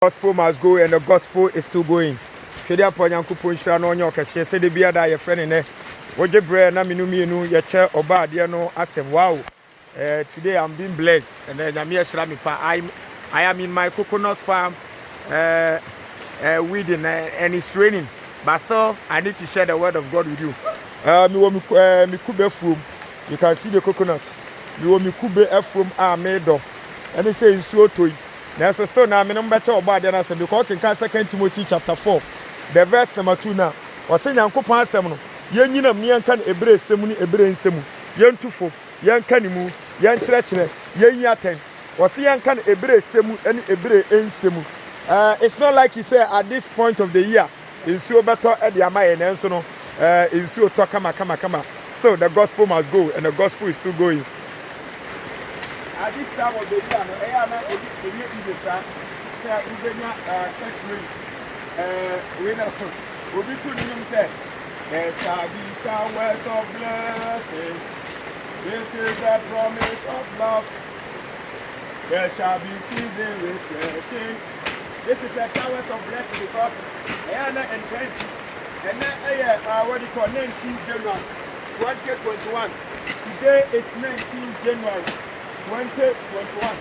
Gospel must go and the gospel is still going. Today upon Yankupon Shano Yoka, she said the beer that your friend in there. What you bring, Naminu, your chair or bad, you know, I said, wow. Today I'm being blessed, and then I'm here, I am in my coconut farm, weeding, and it's raining. But still, I need to share the word of God with you. You can see the coconut. You want me kube from made up, and they say in so toy. Now, so still now, I'm better about the answer because in 2 Timothy chapter 4, the verse number 2 now. Was saying, Uncle Pansamono, young Yan can ebre semuni ebre semu, young tufo, young canimu, young churchre, young yaten, was young can ebre semu and ebre en semu. It's not like he said at this point of the year, in so better at the Amay and Ensono, in so kama. Still, the gospel must go, and the gospel is still going. At this time of the year, I am not going to the sun. We'll be to him said, there shall be showers of blessing. This is the promise of love. There shall be season refreshing. This is a showers of blessing because I am not intense. And now, what you call 19th January 2021. Today is 19th January. 2021.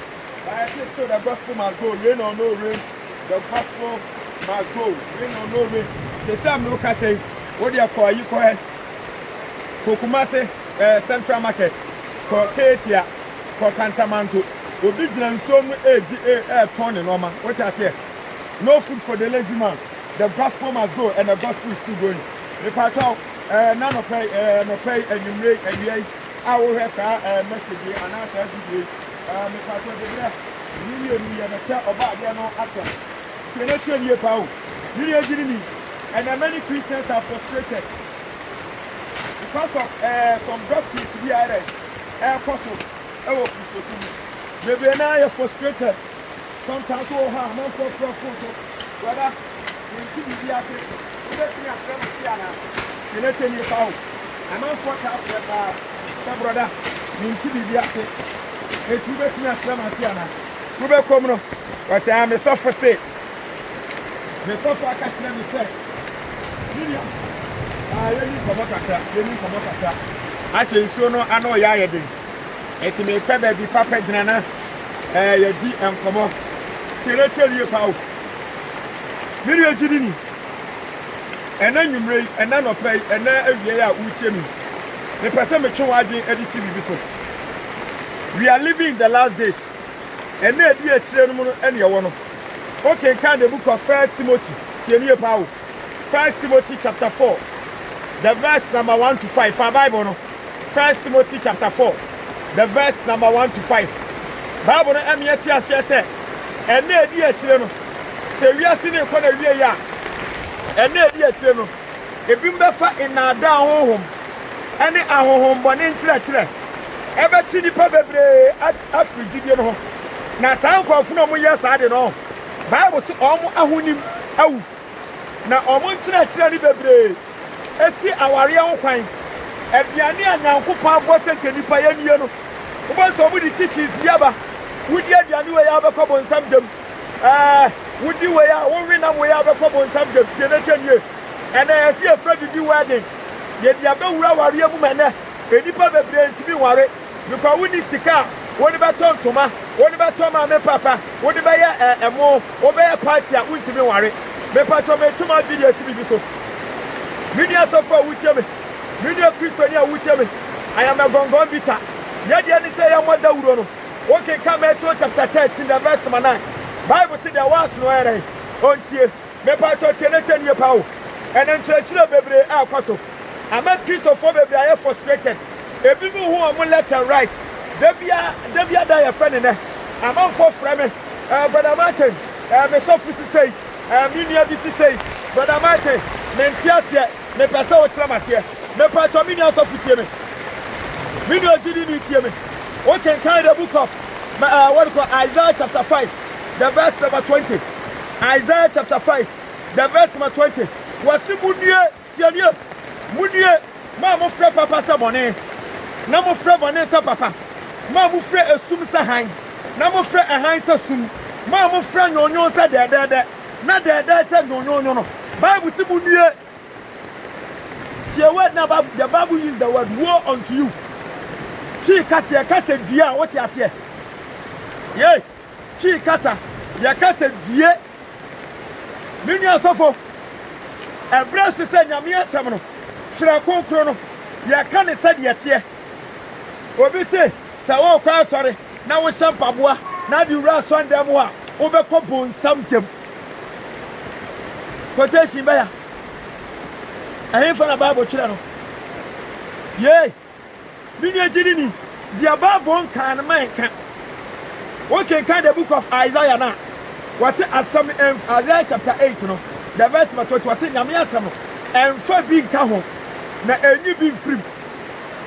I just told the gospel must go, rain or no rain, the gospel must go, rain or no rain. Say some look at say, what do you call you call it? Kokumase Central Market, for Katia, for Cantamanto, will be done so a ton in Roma. What I say? No food for the lazy man. The gospel must go, and the gospel is still going. The patrol, none of pay, and you make and I will have a message and answer you. Because you and the chair about the no answer. So let's show you power. And many Christians are frustrated because of some doctrines we are apostle. Maybe now you're frustrated. Sometimes oh ha man for brother you keep the let me you let me power. I'm on for brother, you to be the asset. It's you bet me as Ramasiana. You bet come no. I say I'm a suffer say. The suffer catch them say. William. You need come up. I say so no I know ya yedin. It may pebe be papa dinana. You di and come up. Tell you how. Video jidini. And then you break and then pay and then every year with me. The person may show we are living in the last days. And then any one. Okay, kind the book of 1 Timothy. 1 Timothy chapter 4. The verse number 1 to 5. For Bible. 1 Timothy chapter 4. The verse number 1 to 5. Bible says, and then dear children. Say we are seeing a corner here. And then dear children. If you in our down home. Any ahom bone nkyerɛkyerɛ ɛbɛti nipa bebree at afrigidie no na saa nkɔfo no mo yɛ saa de no Bible so ɔmo ahonim awu na ɔmo nkyerɛkyerɛ ni bebree esi aware ho kwan aduane a Nyankopɔn abɔ sɛ nke nipa yɛ nie no wobɔ so ɔmo di teachings yaba wudi aduane wɔ yɛ abɛkɔ bonsam gyam wudi wɔ yɛ wo winam wɔ yɛ abɛkɔ bonsam gyam tie ne kyɛnie ɛna ɛsi efra bibi wedding ye dia be wura ware mu mene enipa bebre ntimi ware because we need sika woni be ton toma woni be ton ma me papa woni be ye emo wo be party a untimi ware me pato me tuma video si bibi so media so for wutie me media Christian a wutie me I am a gongon bita ye dia ni say ya moda wuro no okay come to chapter 13 the verse 9 Bible say there was no ere ontie me pato tie ne tie pawo enen chire bebre akwaso I'm a Christopher baby, I am frustrated. If people who are more left and right, they be a friend in there. I'm on for Fremen. Brother Martin, my sophie say, Minia BC say, Brother Martin, Mentiasia, me Paso Tramasia, me Patraminia Sophie. Minia didn't hear me. What can kind of book of what you call Isaiah chapter 5, the verse number 20. Isaiah chapter 5, the verse number 20. What's the good year? Mudie ma mo frɛ papa sa bone na mo frɛ bone sa papa ma mo frɛ asum sa han na mo frɛ ahan sa sum Ma mo friend nyonyo say de na de say nyonyo no Bible say mu nie tie word na Bible the Bible use the word woe unto you chi kasa dua what you say ye chi kasa ya kasa die mini asofo ebra se say nyame asem no hira konkro no ya ka ne say de tie obi say wo kwa sorry na wo shampaboa na di wura sonde mo a wo be ko bonsam tem quotation ba ya ahin fa na Bible kira no ye mini ejiri ni dia Bible kan man kan okay kan the book of Isaiah na was asam Isaiah chapter 8 no the verse 20 was nyame asam no emfa bi nka ho na enyi bi mfrim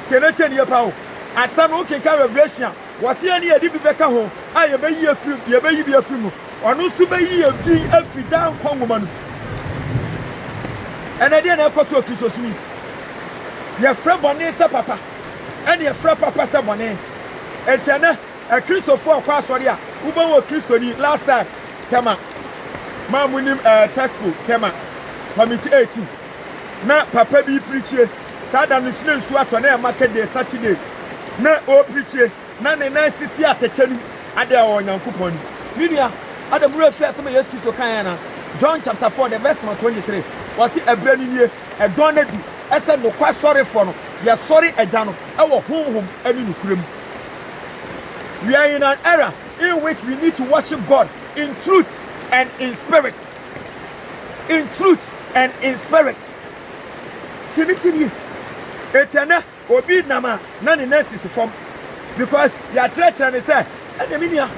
tenete ne yepa ho asam okay kan revelation was here ne edi bi beka ho a ye bayi afrim ye bayi bi afrim ono su bayi abi afi dan kwangoma no ena dia na ekoso Kristo sumi ye fra bone se papa ene ye fra papa se bone etena a Christopher kwa sorry a uba wo Kristo ni last time tema ma munim textbook tema committee 18 na papa bi preachie sada no sine nsu ato na market day Saturday na o preachie na ne na sisi atechanu ade a onyankopon minia ade buru afi asema Yesu Kristo kan na John chapter 4 the verse 23 wasi ebrani nie e don na du ese no kwa sorry for no ye sorry eja no e wo honhom ani nukurem. We are in an era in which we need to worship God in truth and in spirit. In truth and in spirit. Sinitini. Etena obi nama na ne nurses form because your church and say eneminia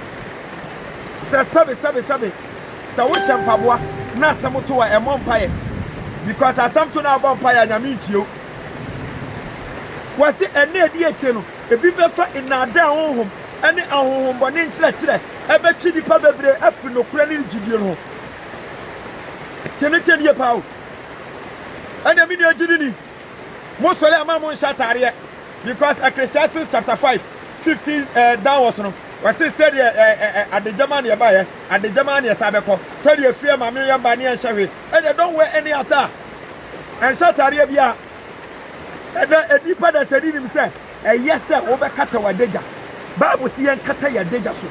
sabe sa wo shampaboa na samoto wa emompaye because asamto na abompaye nyame ntio wasi ene edi eche no ebi befa inada honhom ene ahonhom bone nkyerɛkyerɛ ebetwi dipa bebre afi no kura ne gidie no tenete ne yepa o ene mi de gidi ni mo sole ama mo nshatare because Ecclesiastes chapter 5:15 downwards no wasi said adejama ne ba ye adejama ne sabeko said ye fie ma me yamba ne nhyewe ene don't wear any attire nshatare bia ene edipa da sedi nim se yes wo be kata wadeja Bible si yen kata ya deja so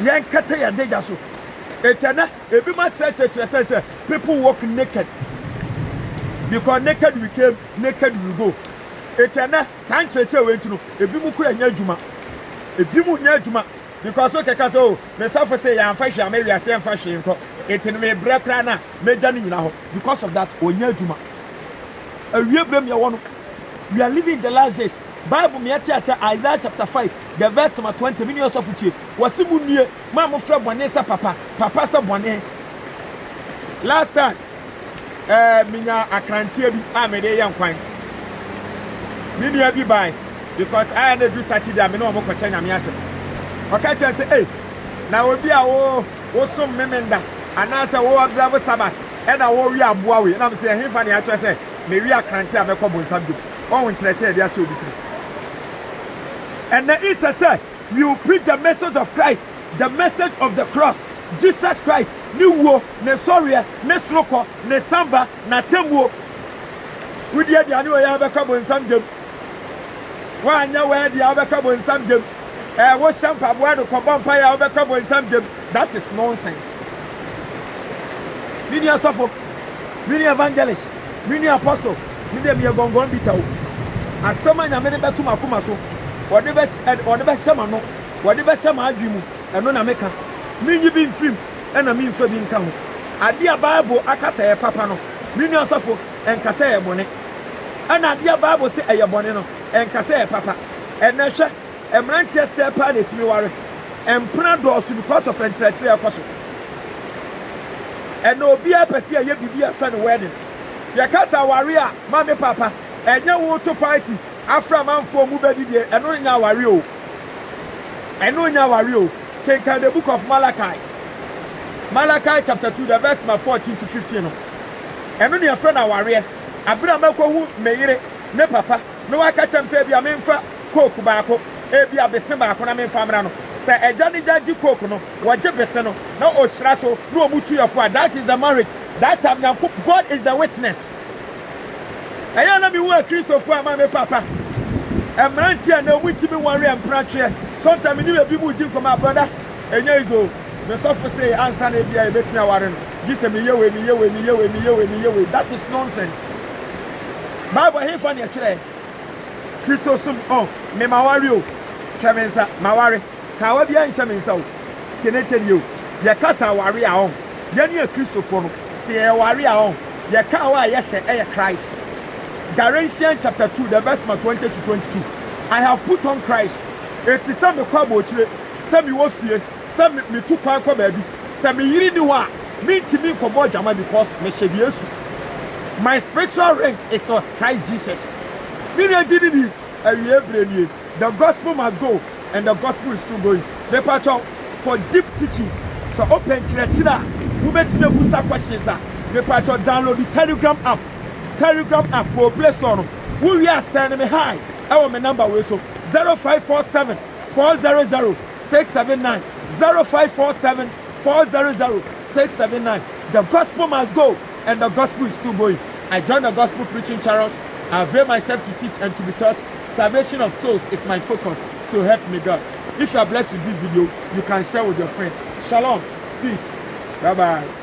yen kata ya deja so etena ebi ma church say people walk naked because naked we came naked we go etena san church we ntino ebi mu kura nya adwuma ebi mu nya adwuma because okay ka so me safo say ya amfa hwe me wiase amfa hwe nko etene me bre kra na meja ni nyina ho because of that onya adwuma awie brem ya wono we are living the last days. Bible me say Isaiah chapter 5 the verse 20 millions of utie wasi mu nie ma mo fra bone sa papa sa bone last time minya akrantia bi a me de yankwan me nua bi bai because I na do Saturday me no mo ko nyame asem oka che say eh na obi a wo som memenda ana say wo observe Sabbath e na wo wi aboa we na me say hefa ne a che say me wi akrantia me ko bonsam do on nkyerɛkyerɛ de ase obi tiri. And the Isa said, we will preach the message of Christ, the message of the cross, Jesus Christ, ni wo, ne soria, ne sloko, ne samba, na temwo. We dia dia ni we ya beka bo nsam jem. Wa anya we dia beka bo nsam jem. Wo shampa bo ado ko bompa ya beka bo nsam jem. That is nonsense. Mini asofo, mini evangelist, mini apostle, mini me gongon bitawo. Asema nya me ne betu makoma so. Wode be shama no wode be shama adwimu eno na meka minyi bi mfim ena mi mfa bi nka ho ade a Bible akasa ye papa no mini osofo enkasa ye bone ena ade a Bible se eye bone no enkasa ye papa ena hwe emrantie se pa na timi ware empra do so because of enkyerɛkyerɛ yakoso ena obi apese ye bibia fa no wedding ye kasa ware a mame papa enye wo to party Afra manfo mu bedi de eno nya ware o kenkan the book of Malachi chapter 2 the verse 14 to 15 no eno ne afra na ware abira makohu meyire ne papa no waka chem se bia memfa koku baako e bia bese baako na memfa mra no Say a Johnny Jaji Coke no, what Jefferson no Ostraso, no Mutuya. That is the marriage. That time God is the witness. I don't know me where Christopher, my papa. I'm not here now with me worry and pressure. Sometimes you people do come my brother. And you go. The software say answer me I bet me a warren. This me your way. That is nonsense. Bible here for your chair. Christosum oh me mawario. Chavensa mawari. Kawabia in Shaminso. Teneted you. Your casa warrior on. Yanya Christopher. Say a warrior on. Your kawa yes a Christ. Galatians chapter 2, the verse 20 to 22. I have put on Christ. It is some kwabo chire, some you fear, some me too kwa baby, some yiri ni wa, me to me kobo jama because me shebiesu. My spiritual rank is for Christ Jesus. The gospel must go, and the gospel is still going. The patch for deep teachings, so open chira, who bet me busa questions. The patch download the Telegram app for Play Store. We are sending me high. Our number will so 0547 400 679 0547 400 679. The gospel must go, and the gospel is still going. I joined the gospel preaching church. I avail myself to teach and to be taught. Salvation of souls is my focus. So help me God. If you are blessed with this video, you can share with your friends. Shalom. Peace. Bye bye.